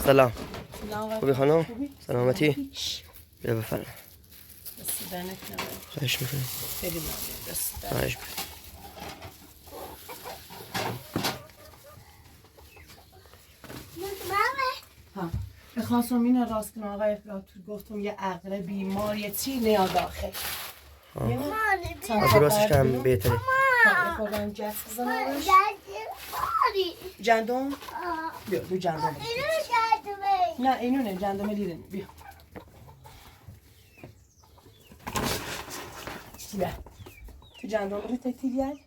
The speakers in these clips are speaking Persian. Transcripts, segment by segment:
سلام. سلام. خوبی خانم؟ خوبی؟ سلامتی؟ بیا بفرم. دست دهنت نمی‌کنم. خواهش میکنم. خیلی ممنون. دست دهنت. خواهش میکنم. ها. میخواستم این راست کنم آقای افلاطون گفتم یه عقرب بیمار یه چی نیاد داخل. درستش کم بهتره. یه خوردن جست بزنمش. جندم؟ بیا دو جندم. نه اینو نه جندم دیدن بیا. بیا. تو جندم رو تکیلیای؟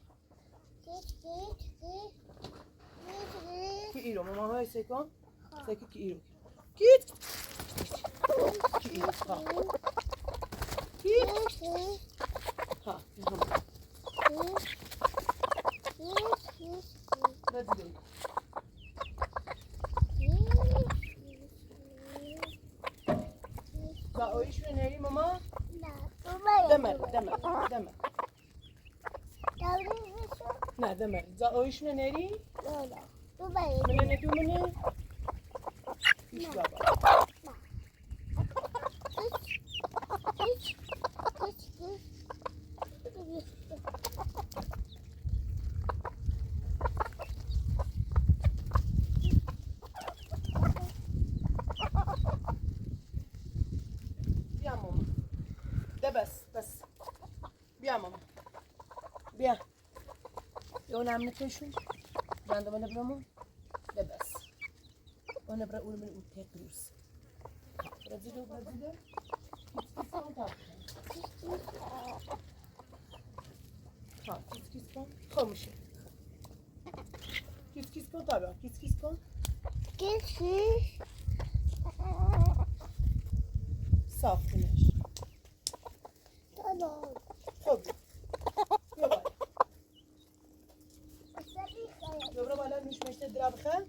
کی ایرو ماما های سکم؟ سکی کی ایرو. Git. Git. Ha. Git. Ha. Hadi dön. Za o iş neri mama? Deme. Ne deme. Za o iş neri? Mene ne diyor mene? Hiç baba. بیا ماما ده بس بیا ماما بیا یه نمونه کشون جندم نبرمون ده بس اون نبره اون من اون تکروس برزیدو ها کیس کن خاموشه کیس کن تابع کیس کن صاف کنش خب بیا بالا میش مشته درا بخیر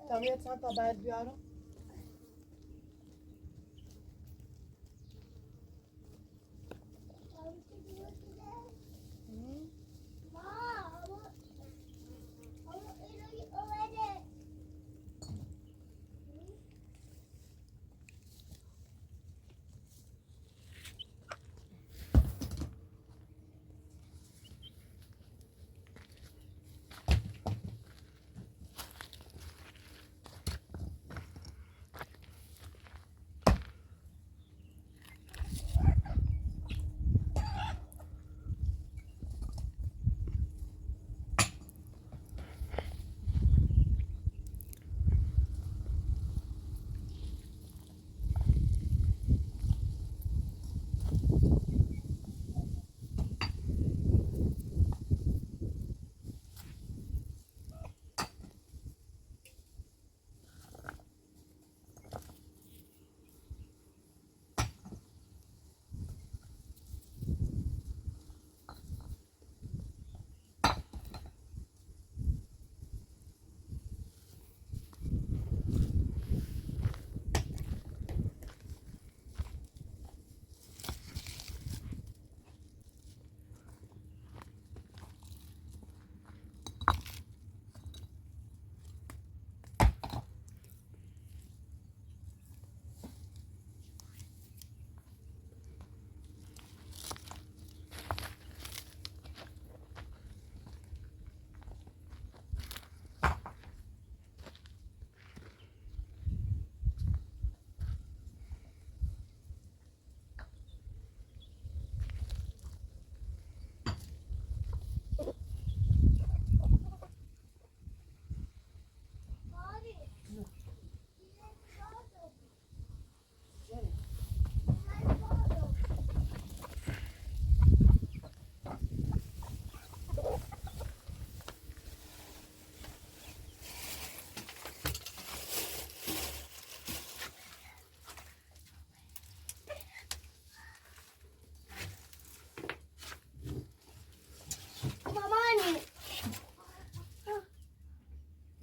تمیت چند تا بعد بیارم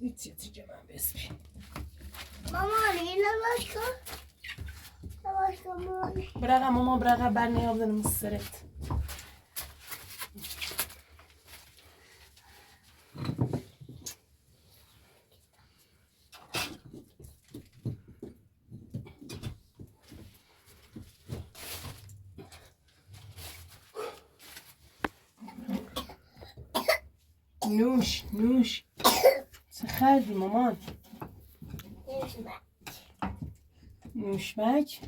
Yetişeceğim ben besmi. Braga mama braga ben ne yaptığını mısır et. نوش نوش سخردی مامان. نوشمک.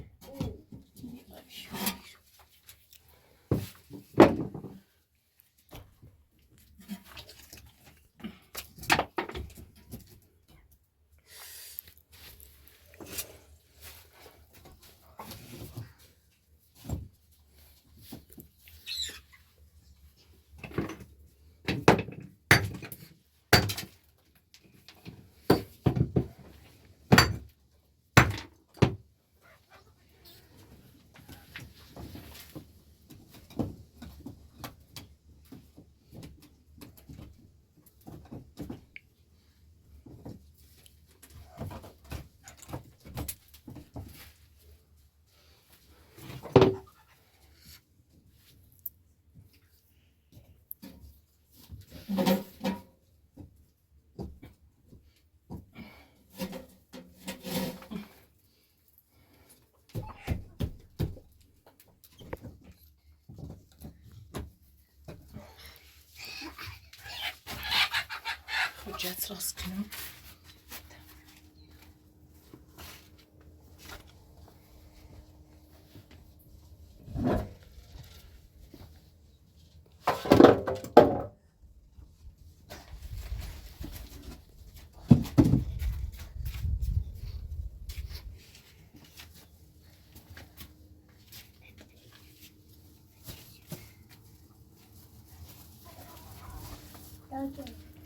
حجت راست کنم.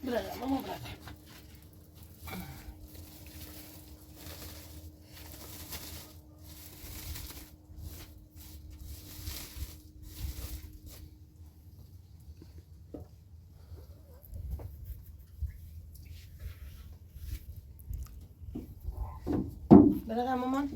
Brother, mama, brother. Brother, mama.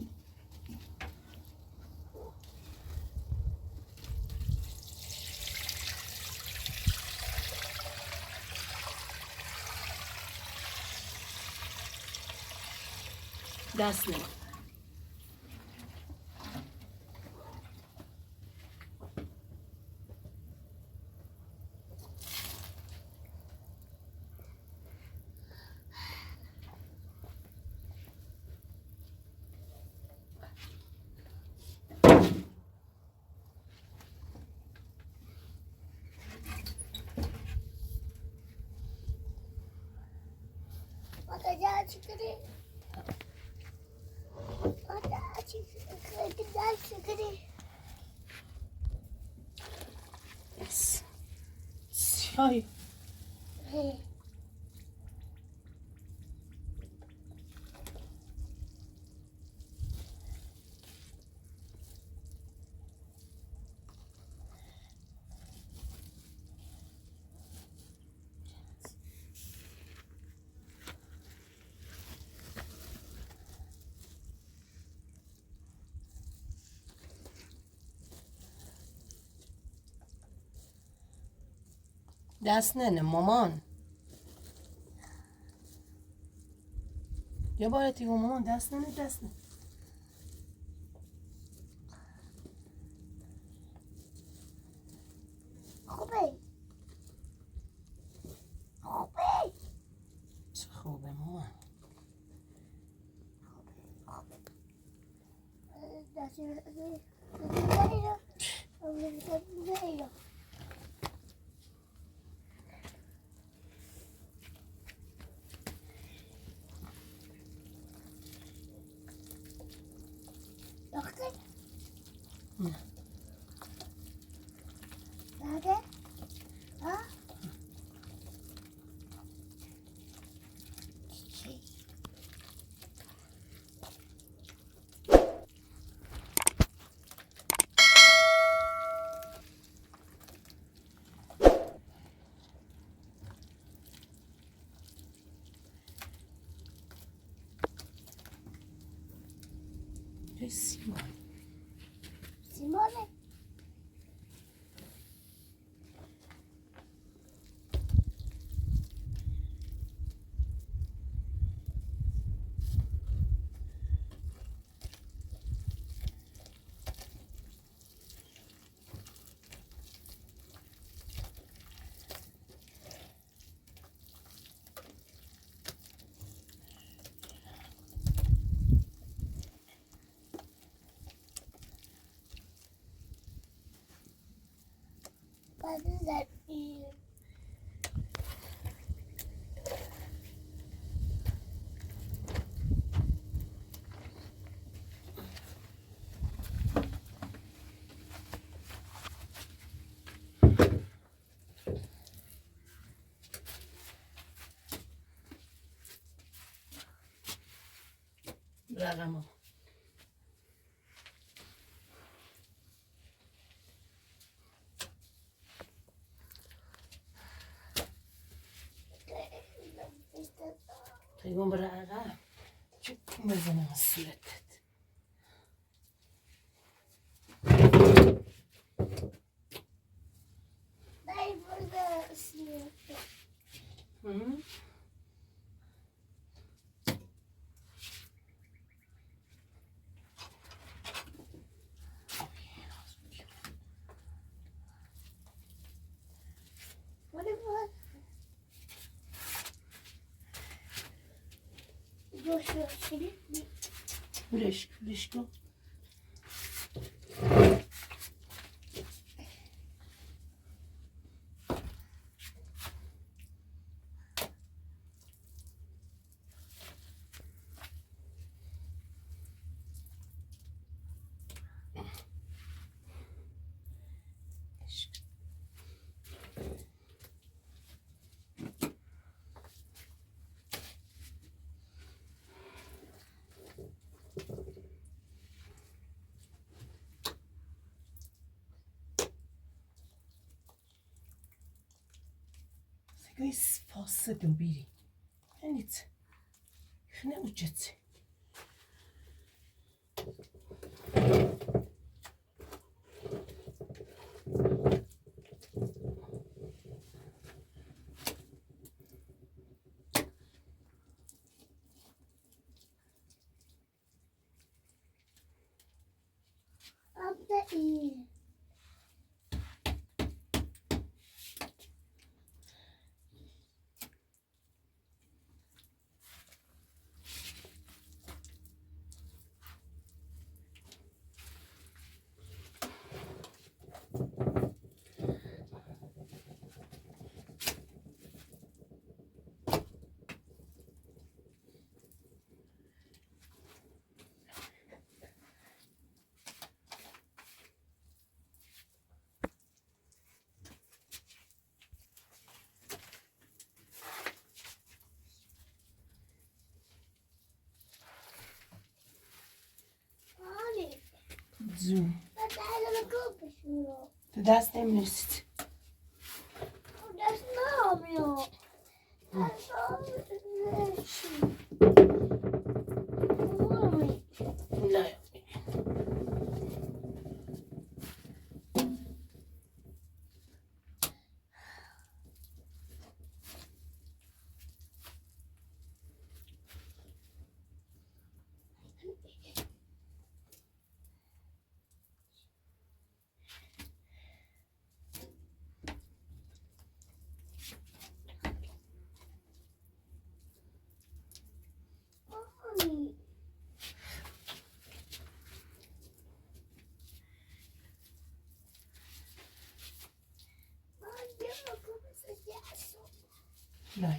دست نمی. Yes. سیاهی. دست نه مامان. یه بار دیگه مامان دست نه دست نه. خوبه. چه خوبه مامان. سیمانه. رقم تقوم برقم چه بزنم از صورتت بلش کن Guys, فاسد بیری نیت خنه وجدت زوم تو دست نمیرسید نه لا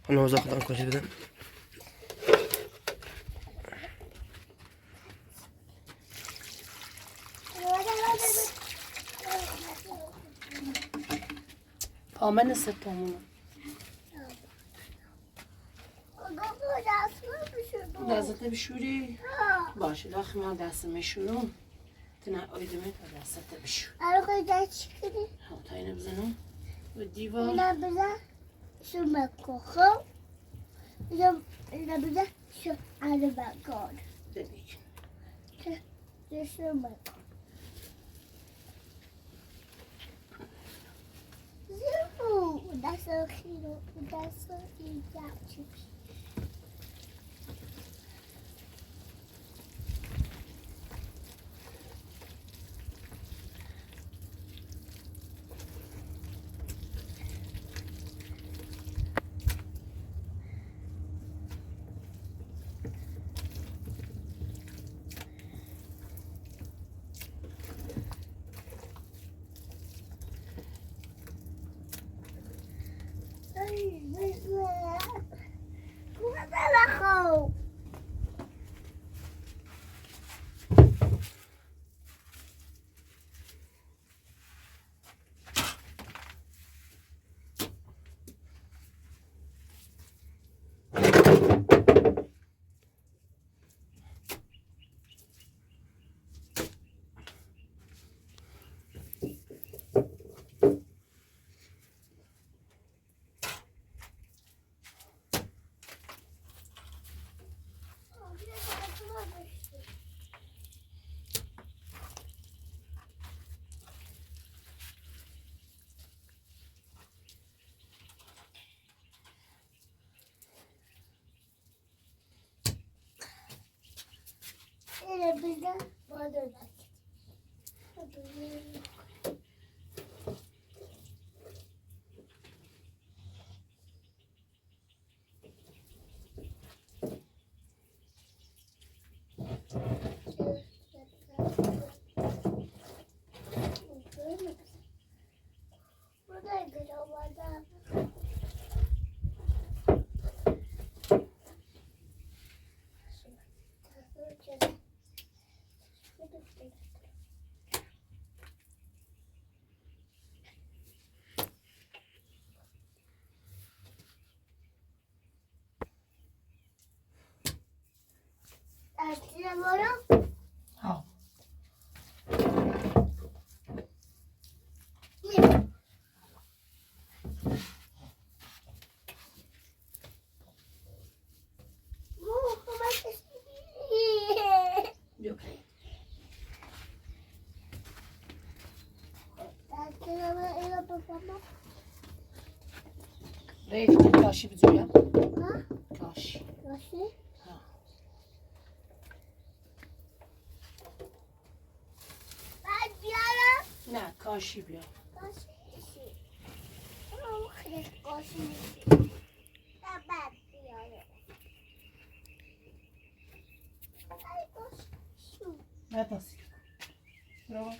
انا عاوز اخد عنكم كده. پامن ستامون دستت بشوری باشه داخل من دست میشورم تنها آیدمه تا دستت بشور الان دست چی کنی؟ تا اینو بزنم و دیوار اینا بزن شو مکو خب اینا بزن شو علی بگان ببین شو مکو زیبو دست خیرو دست اینجا چی دیگه بادر اصلی برو ها بیا ریفتی کاشی بجویم کاشی ها نه کاشی بیا نه تاسی برو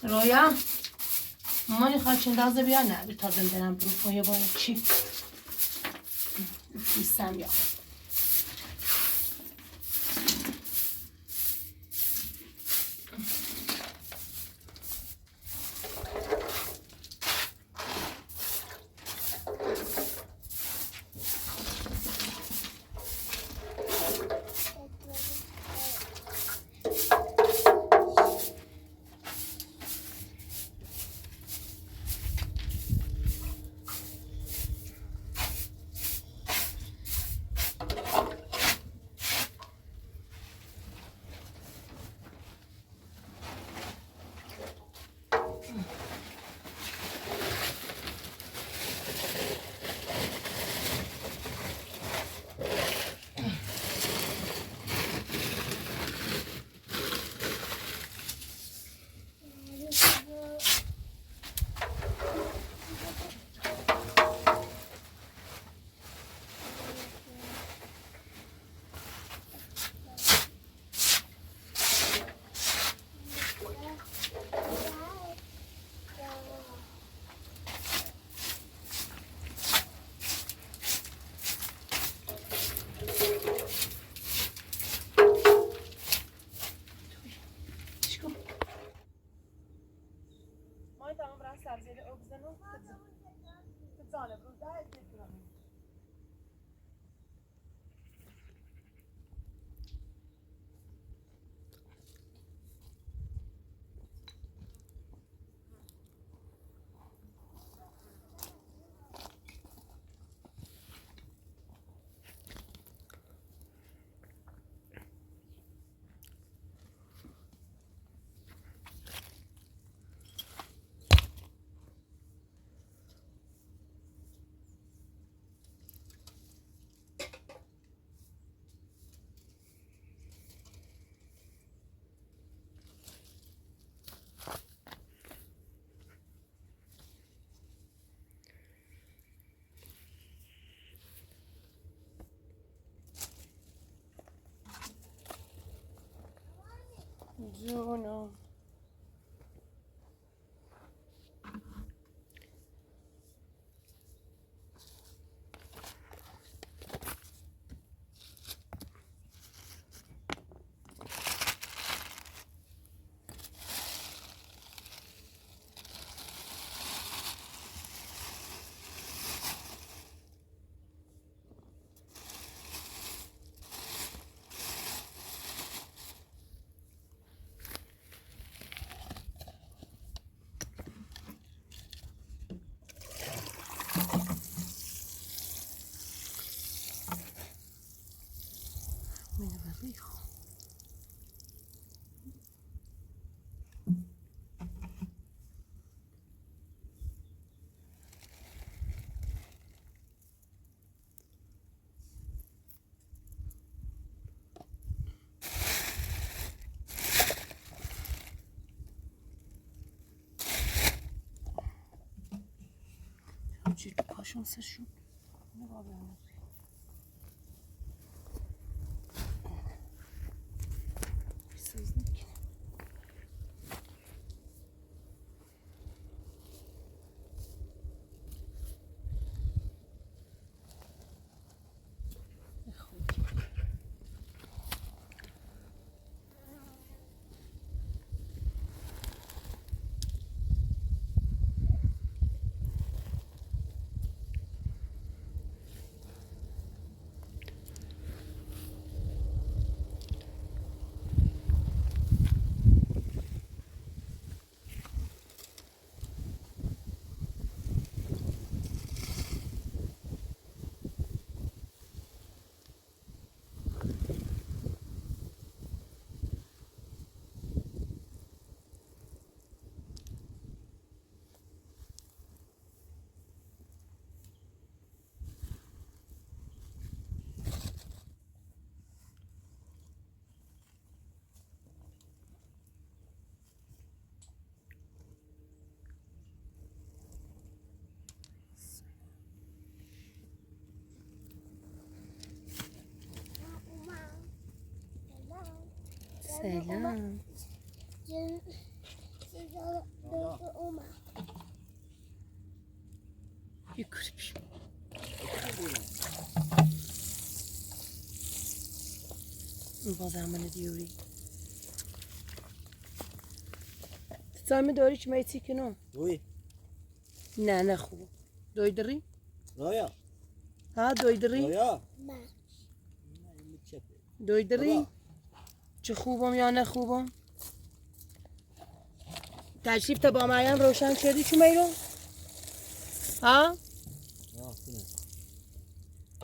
رویا مامانی خواهد دازه بیا نه بی تازه برم برو باید چی بیستم یا جونم همچی تو پاشون سرشون نگاه بهم سازنک سلام yukarı bir şey. بازم من دیوری تسامی داری چی میتی کنم وی نه خوب دویدری رایا ها دویدری رایا دویدری چه خوبم یا نه خوبم تشریف تا با مریم روشن کردی چی میرو ها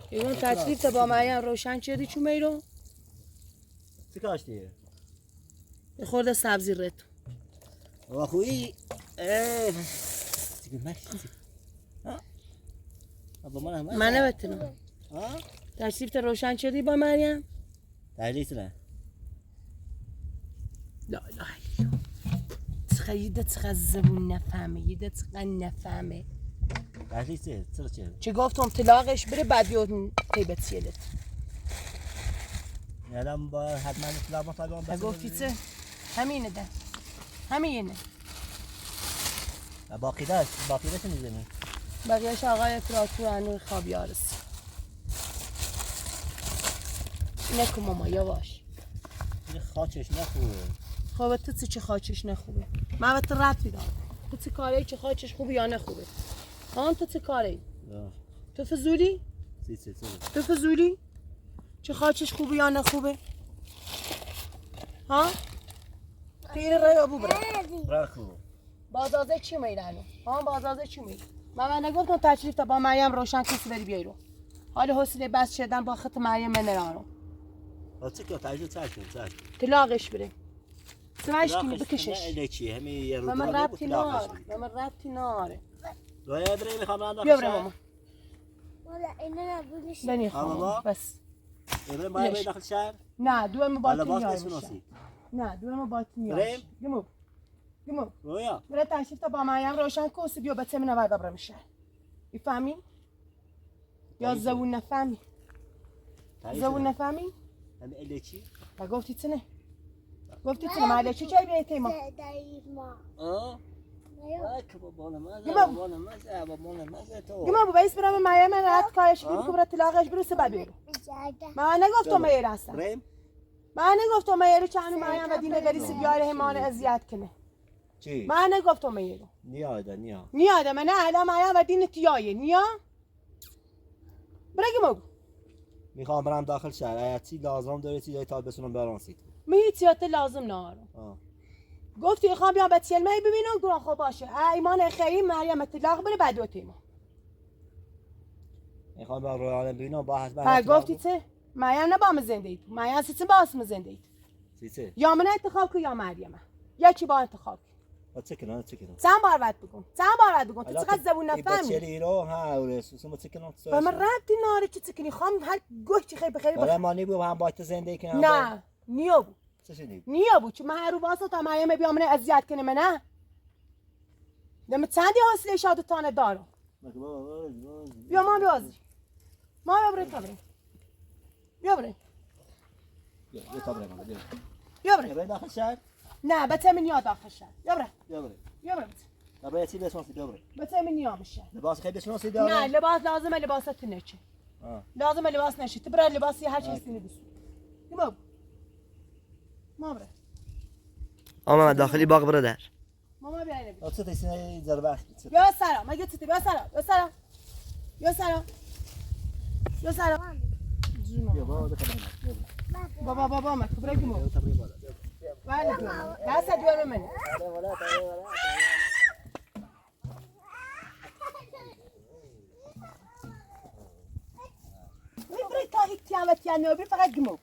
ایون تشریف تا با مریم روشن کردی چی میرو چی کاشتیه یه خورده سبزی رت و خویی دیگه مشتی ها من نبتونم ها تشریف تا روشن کردی با مریم تحلیس نه لا لا چقدر زبون نفهمه یه چقدر نفهمه تحلیسه چرا چه گفتم طلاقش بره بعد بیاد تیبت سیلت الان با حتما اطلاع مطلقان بس گفتی چه همینه ده همینه باقی داشت میزنی بقیهش آقای فراتو هنوی خوابیارسی نکن ماما یواش این خاچش نخوبه خوبه تو چه خاچش نخوبه من به تو ربطی دارم تو چه کاری چه خاچش خوبه یا نخوبه آن تو چه کاری تو فضولی تو فضولی چه خاچش خوبه یا نخوبه ها تیر رای ابو برا بازازه چی میرنو ها بازازه چی میره من نگفتم تشریف تا با مریم روشن کسی بری بیایرو حال حوصله بس شدن با خط مریم من نرانو چه که تاجو چاش طلاقش بره سمعش کنی بکشش نه چی همین یه رو من ربطی ناره رویا ادری میخوام راند بیا بریم ماما ولا اینه نبودیش بنی خواهم بس ادری باید بری داخل شهر نه دوام با باز نیار اسم باشه نوسی نه دوام با نیار بریم؟ گمو رویا برای تشریف تا با مریم روشن کن بیا بچه من بعد برم میشه میفهمی یا زبون نفهمی زبون نفهمی همین الی چی تا گفتی چه نه گفتی چه ماله چه چای بیای تیما آه Mayo. که بابا مزه گمم. بابا مزه تو گما بو بیس برام مایا من رات کارش کنی که برات طلاقش برو سبب بیرو من نگفتم میار هستم بریم من نگفتم میارو چانو مایا و دینه گریسی بیاره همان اذیت کنه چی؟ من نگفتم میارو نیا نیاده من اهلا مایا و دین تیایه نیا برگی مگو میخوام برم داخل شهر اگه چی لازم داره چیزای تابستون برام سید می هیچیات لازم نارم آه گفتی خواهم بیام به تیلمه ببینم گران خوب باشه ایمان خیلی مریم اطلاق بره بعد دو تیما میخوام برم رویال ببینم با حتما ها گفتی چه مریم نه با من زنده ای تو مریم سیچه با اسم زنده ای تو چی یا من انتخاب کن یا مریم یکی با انتخاب کن چه کنم چند بار وقت بگم تو چقدر زبون نفهمی چلی رو ها ورسوسم چه کنم و من ربطی ناره چی چکنی خواهم هر گوه چی خیلی بخیری برای مانی بو هم باید زندگی کنم نه نیو بود چه شدی نیو بود چون من هر رو واسه تا مریم بیام من اذیت کنه منه دم چندی حوصله شادتانه دارم بیا ما بیازی ما بیا برای تا بریم بیا برای یه تا برم بیا برای برای داخل شهر نه بته من یاد آخر شد بیا برای بیا برای برای چی بسون سید برای بته من یاد میشه لباس خیلی بسون سید نه لباس لازمه لباست نچه لازمه لباس نشه تو برای لباسی هر چیزی نبیسو ما برای آما داخلی باغ برادر ماما بیا اینه چه تیسینه ضربه بیا سلام مگه چطوری بیا سلام بیا سلام بیا سلام بیا سلام بیا بابا بابا ما تو برای مو ولی دست دور من برای تا احتیامت یا نوبی فقط گمو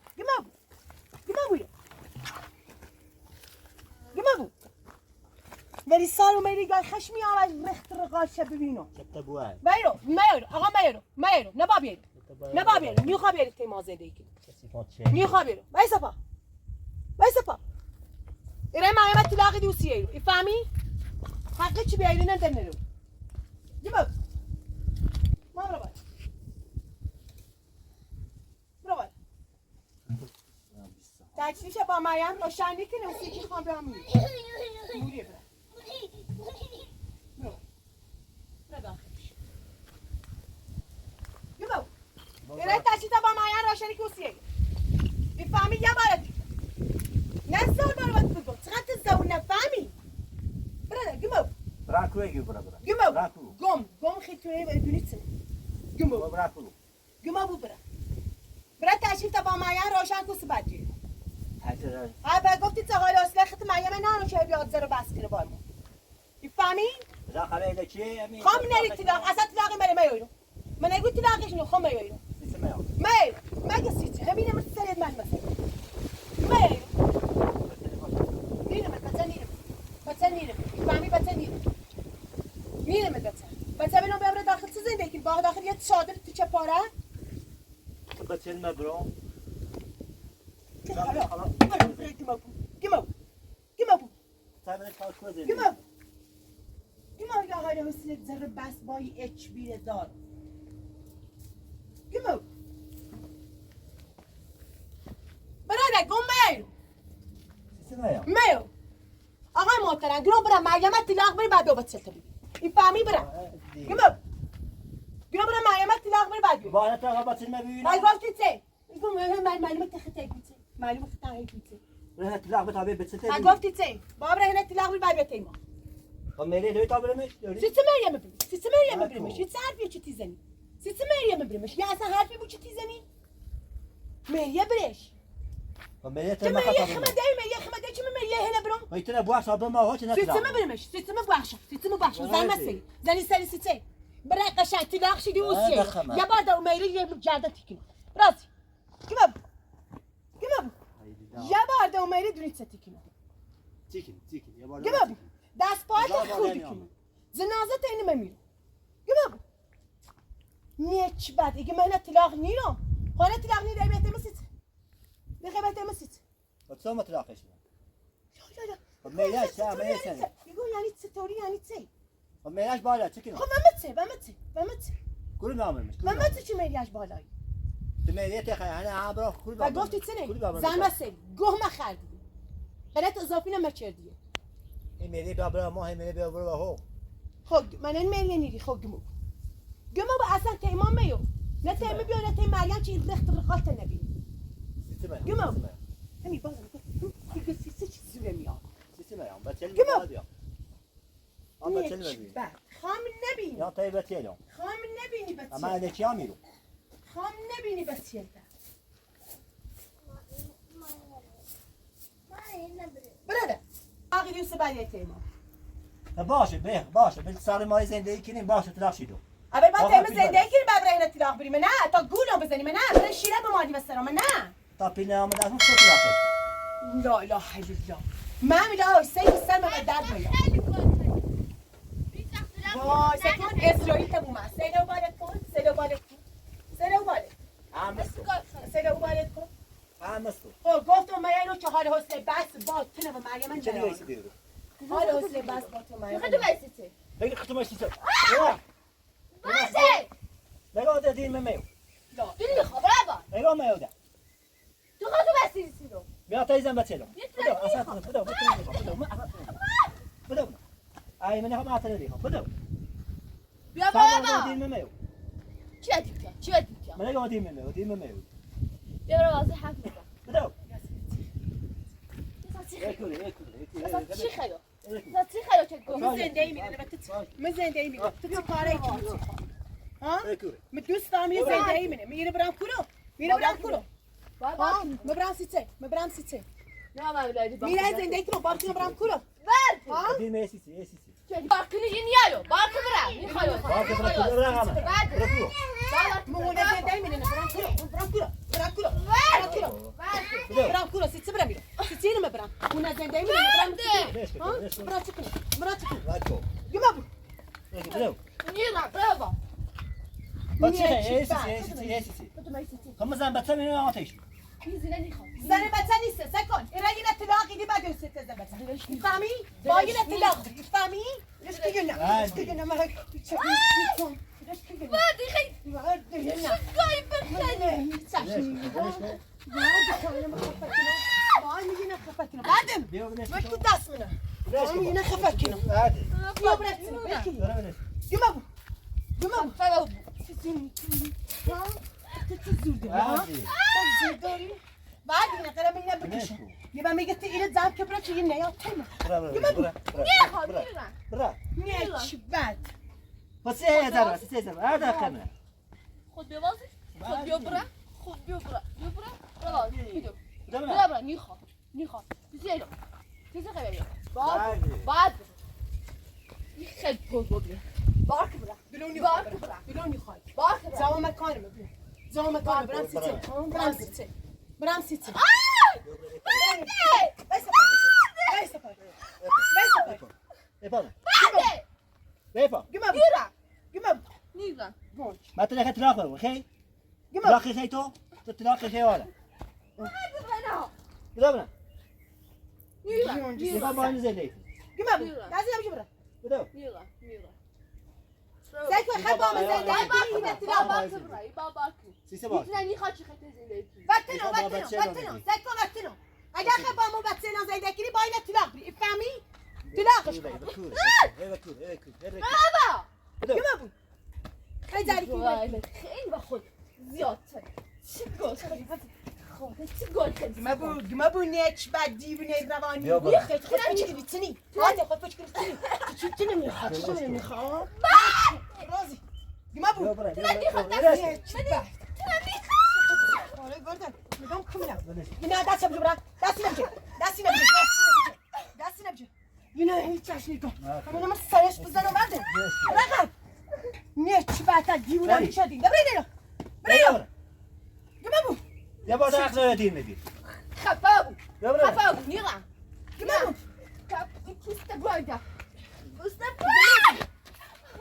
ولی سالو میری گای خشمی آمد رخت رقاشه ببینم چطور بوای میرو آقا میرو نبا بیارو میخوا بیاری تیما زندگی کنی میخوا بیارو وایسا پا ایره محمد طلاقی دوسیه رو فهمی؟ حقی چی بیایی نه نرو جیبو ما برو باید تکلیفش با مریم روشنی کنه اون که خوام بیام موریه برم برو داخلش جیبو ایره تکلیفش با مریم روشنی کنه اوسیه فهمی یه باره نه سال بار باید بگم چقدر زبون نفهمی برادر گمو براکوی گیو برا گم خیلی توی دونی چه گمو بود برا تشریف تا با مریم روشن کسی بدی با گفتی تقال اصله خط مریم نه چه بیاد زر بس کنه با ما فهمی داخل چی خام نری طلاق اصلا طلاق میایرو من نگو طلاقش نو خام میایرو مگه سیت همین من سرید من مثلا میرم بچه بینم ببره داخل چه زندگی باغ داخل یه چادر تو چه پاره بچه مبرو گمو یا آقای حسین زر بس بای اچ بیره دار گمو برادر گم میو آقای محترم گرو برم مریم طلاق بری بعد دوباره چطوری این فهمی برم گرو برم مریم طلاق بری بعد باید طلاق با چی میبینی؟ من گفتی چه؟ معلومه تخته بیچه معلومه خطایی بیچه نه طلاق بتابه بچه من گفتی چه؟ بابا رهنه طلاق بری بعد بیتیما خب میلی دوی تا برمش؟ چه مریم ببریمش چه حرفی چه تیزنی؟ چه مریم ببریمش یا اصلا حرفی بود چه تیزنی؟ مریم برش خب میلی چه مریم خمده چه مریم هلا برم میتونه بوش آب ما ها چه نه سیستم ببریمش سیستم بخش زن مسیل زنی سری سیته برای قشنگ طلاق شدی اوسیه یا بعد اون میلی یه جرده تیکن راضی گمو یا بعد اون میلی دونی چه تیکن یه بار گمو دست پایت خود کنی زنازه اینو میمیرم گمو نیچ بعد اگه من طلاق نیرم خانه طلاق نیره بهت مسیت بخبت مسیت تو مطلقش لا خب میلیش چه میلیش يقول يعني تسوي يعني تسي خب میلیش بالا چه کنم خب ما متسي کل نامش ما متسي چه میلیش بالایی تو میلیت خیلی همراه کل و گفتی چه نه زن مسل گوه ما خردی بلات اضافی نمچردیه این میری بیا برو ما هم میری بیا برو هو خب من این میلی نیری خب گمو با اصلا تیمان میو نه تیم بیو نه تیم مریم چی زخت رخات نبی سیتی من گمو همین بالا دیگه سیسی چی زوره میاد سیتی من بچل گمو. بیا آن بچل ببین خام نبینی یا تای بچل خام نبینی اما بچه الکی ها میرو خام نبینی بچه براده آقای یوسف علی تیمان باشه باشه بل سر ما زندگی کنیم باشه تلاشیدو اول با آقا تیم پیدا. زندگی کنی بعد برای نتیلاق بریم نه تا گولو بزنیم نه برای شیره به مادی بسرم نه تا پیله آمده از اون سو تلاشه لا اله الا الله من میگم سیف سر من درد میاد وای سکون اسرائیل تبوم سیلو بالت کن سیلو بالت همستو سیلو بالت کن همستو خب گفتم من اینو که حال حسن بس با تو نه مریم من چه جناب نیستی دیرو حال حسن بس با تو مریم خدو بسیتی بگی ختمش چیزا باشه نگاه ده دین میو لا بینی خبره با نگاه میو ده تو خدو بسیتی رو بیا تای زن بچلو میتونم بدو اصلا بدو ای من هم عطر دیگه بدو بیا سلام دین بابا میو چی دیگه من نگاه دین میو بیا برو واسه حرف بزن بدو اصلا چی خیلی چی خیلی چه گفت من زنده میره من زنده میره تو چه کاری کنی ها من دوست دارم یه زنده میره میره برام کورو ها مبرام سیته نه من بلادی با میره زنده تو باقی برام کورو برد ها دین میسی باقی نیایو باقی برا میخوام باقی برو مونه زنده میره برام کورو سیته برام میره سیته اینو برام مونه زنده میره برام ها برام چیکن گما بدو نینا برا تو میسیتی هم زن بچه می آتیش میزنه میخوام زن بچه نیست سکن این رای اطلاقی دی بعد است زن بچه فهمی با این اطلاق فهمی رشته نه ما چه کن بعدی خیلی گای بخنه بیا بنش تو دست منه میگه خفت کنم بیا برات گما فلو بعد این قرار میگه بکشه یه بار میگه تی اینو زام که برای چی نه تمام نه چی بد بس ايه زرع هذا كمان خود ببازی خود بیا برا بیا برا بیا برا نیخوا زیرو چیزی خیلی بعد این خیلی پول بیا بارک برا بلونی خواهی بارک برا زمان مکانم بیا زمان مکانم برام سیتی ما تلاقي تلاقي خي تلاقي خي تو تلاقي خي ولا بدنا يبقى ما نزل لي بدو سيسي باش اگر خبامو بچه‌نا زنده کنی با این اطلاق بری فهمی؟ اطلاقش کن بابا بود خیلی جاری کنی خیلی با خود زیاد چی گل خیلی چی گل خیلی ما بو نیچ بعد دیوونه روانی بیا برو. خیلی خود فکر کنی آده خود فکر کنی چی نمیخواد چی نمیخواد رازی ما بو نیچ بعد آره گردن میگم کمیلم نه دستم جو برام دستی نبجه یه هیچ چشمی کن اما من سرش بزنم بعده رقم نیچ بعد دیوونه شدیم برید برو گما بو يا بعد اخر دين مدي خفاو يا برا خفاو نیغا گما بو کیسته باید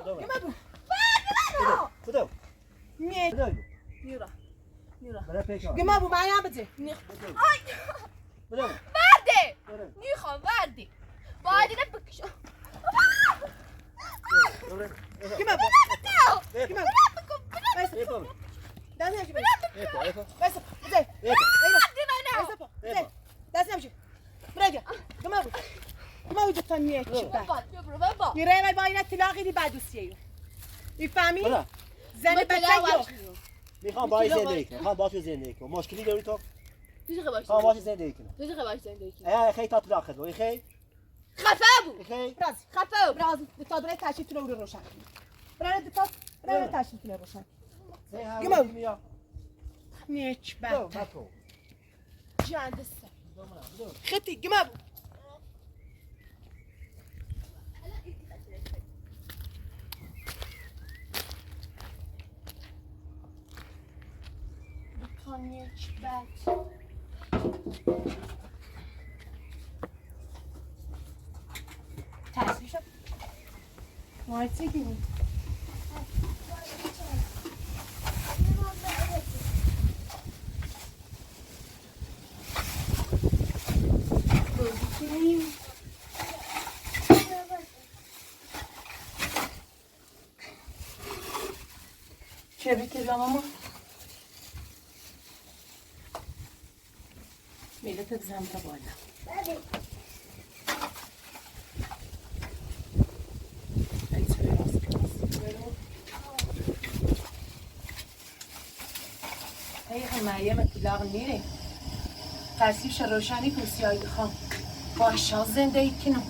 گما بو بدو نیچ بدو نیغا بلا پیش گما بو معایا بده بدو برده نیخوام برده باید اینه بکشم گما بو گما بو دست نمیشه بس بده دست نمیشه برای برو با میره با اینا طلاقی دی بعدوسیه میفهمی؟ بله. زن بچه یو میخوام باهاش زندگی کنم. میخوام باهاش زندگی کنم. مشکلی داری تو؟ چه خبر میخوام باهاش زندگی کنم. چه خبر زندگی خیلی تا طلاق خد. خیلی خفه بود خیلی راضی خفه بود راضی تا دوره تشریف رو روشن کنی برای تا برای تشریف رو روشن گمو نیچ بعد جان دست خطی گمو نیچ بعد تشریف شد مایتی گیمون چه بیتی ماما؟ میله تبزم تا بالا ای مریم طلاق نیره تصیبش روشنی پوسیایی خان باشا زندگی کنم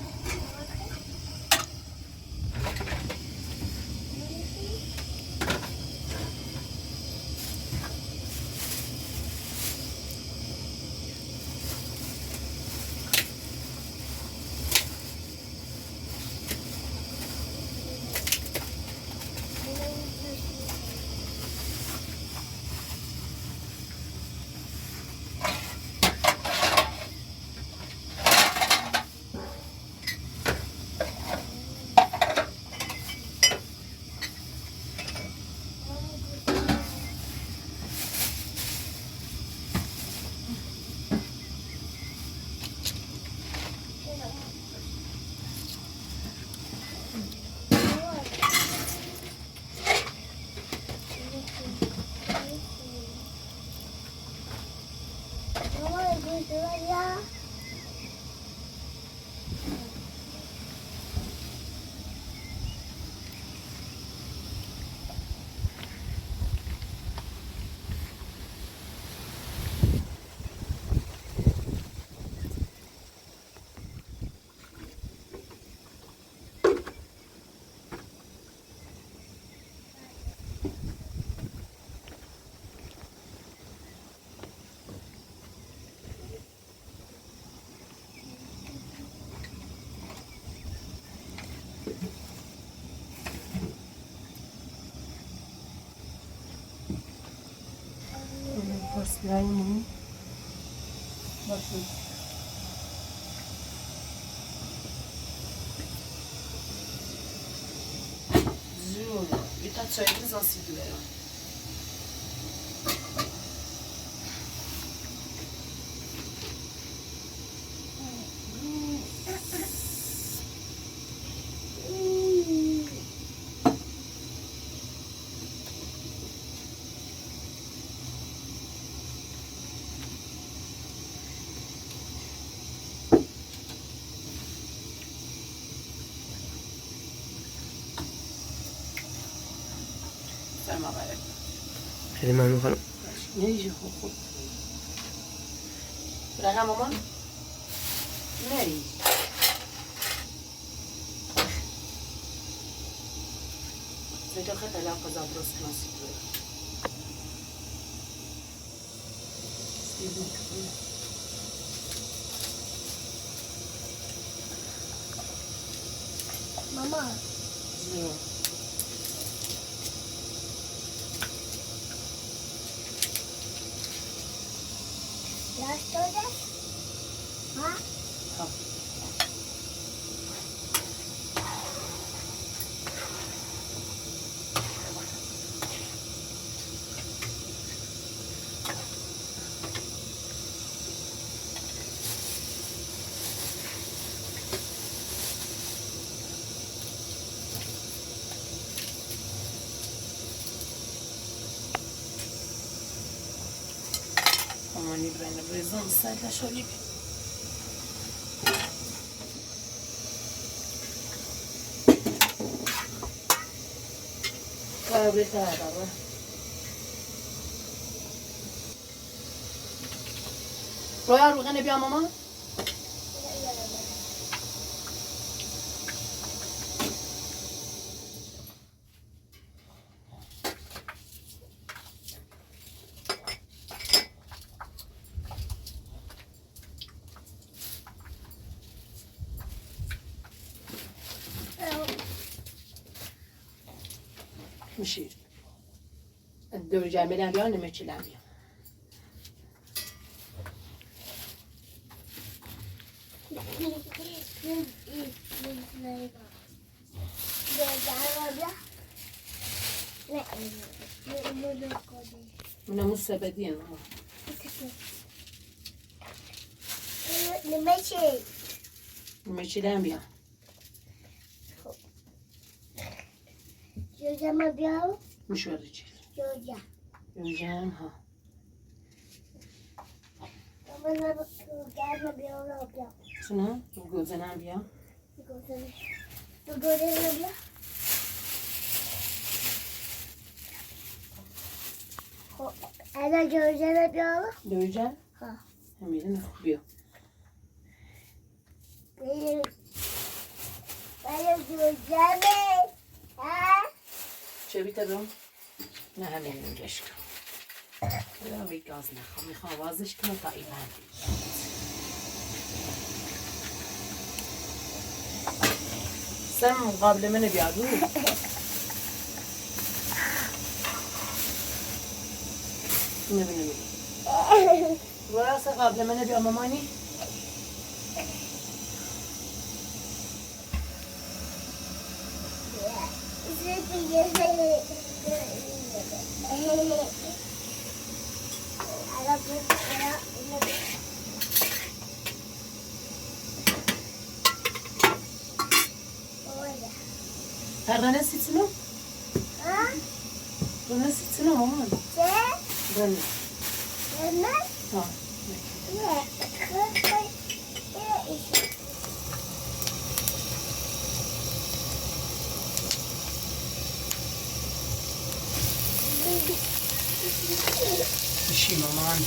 پرسیایمون باشه زور بیتا چایی زاسیدی برم خیلی ممنون خانم نریجی خوب برقم مامان نریج زیجا خیلی علاقه زبروست کناسی ماما Las todas. ¿Ah? مامانی برای نبریزان سایت لشالی رویا روغن بیا ماما. میشیر دور جمعه بیا نمه چلم بیا اونمون سبدی هم نمه چلم بیا جوجه بیاو مشوره چیز جوجه جوجم ها گرم بیاو بیا سنا گوزنم بیا گوزه بیا خب الان جوجه بیاو جوجه ها همیدن خوب بیا ولی جوجه می ها چه بیتا دو؟ نه همین اینجاش کن یا بی گاز نخوام میخوام وازش کنم تا این بندی سم مقابل منه بیادو نبینه رویا سه قبل منه بیا مامانی رنه سیتنو؟ رنه سیتنو مامان رنه ها بشی مامان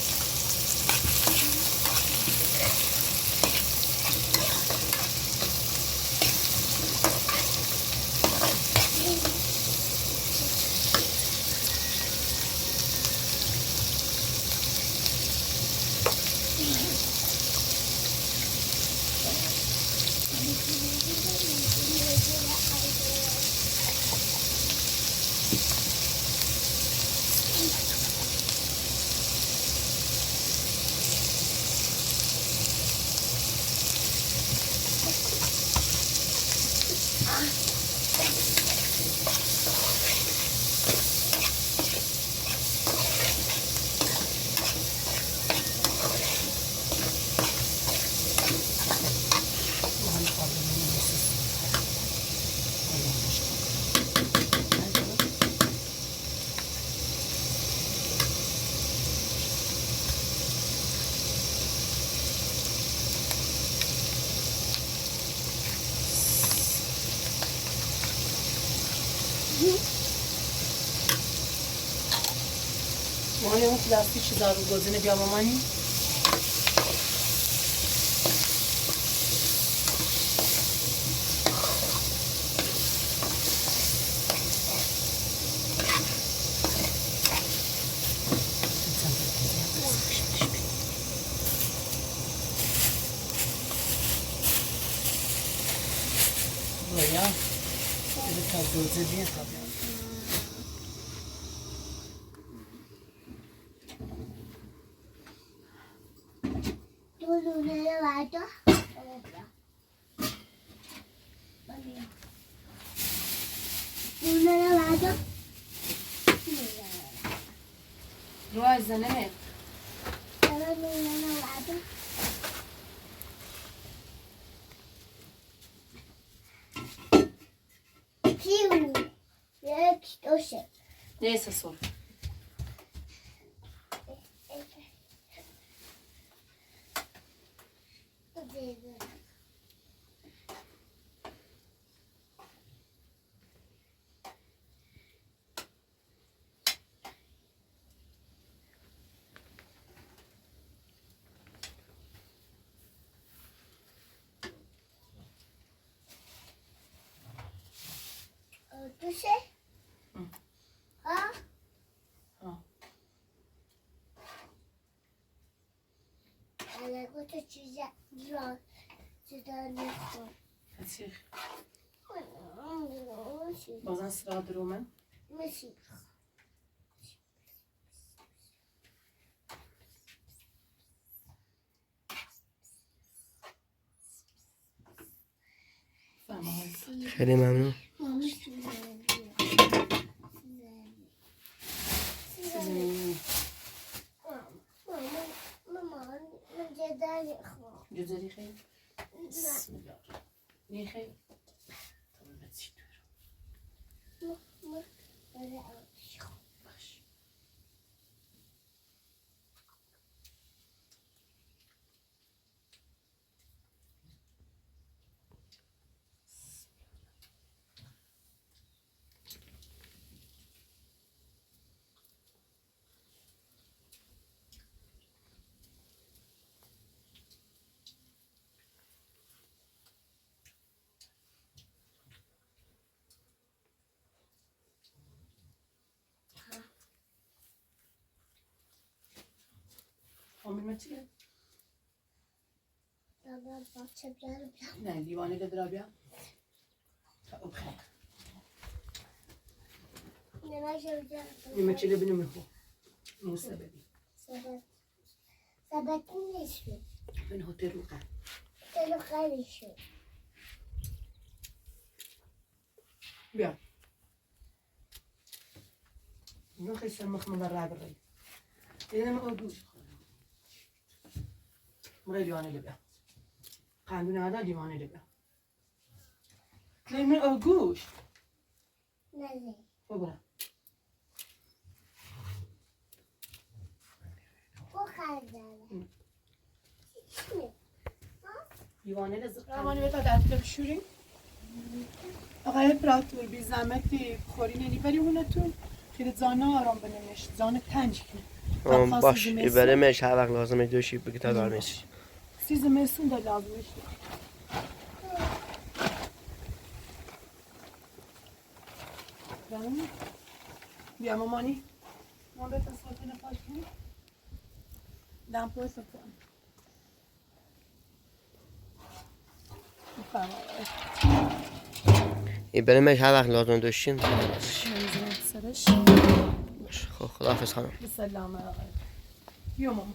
مامان اون پلاستیک چیزا رو گزینه بیا مامانی رویا این تا دوزه بیا تا بیا رویا زنه یک دوشه نیست سول دوشه ها ها. انا تو چیزا جان چیزا نیستم هسیخ بازن سرا درومن میشی فهمه های خیلی ممنون. مامان من جدایی خواه جزری خیلی بسم الله نی خیلی تمام بچی دور باش آمین من چیه؟ بابا بچه بیارم نه دیوانه که درا بیا تا بخیر نماشه بیارم نیمه چیه بینیم میخو موسه ببین سبتی نیشون بین هتل رو قد تلو خیلی شد بیا اینو خیلی سرمخ من را برای اینه من اگوش مرا دیوانه لبیا قندون هذا دیوانه لبیا من اگوش نه ببرم او خرداره چیه؟ دیوانه لذت روانی بتا دست بشوریم آقای پراتور بی زحمتی خوری نمیبری اونتون خیلی زانه آرام بنمش زانه تنج کنه باش برمش هر وقت لازمه دوشی بگی تا دار میسی. سیز مسون دا لازمش بیا مامانی ما به تصفیه نفاش کنیم دم پوست کنم برمش هر وقت لازم داشتین. سرش خب خداحافظ خانم. بسلامه آقای بیا ماما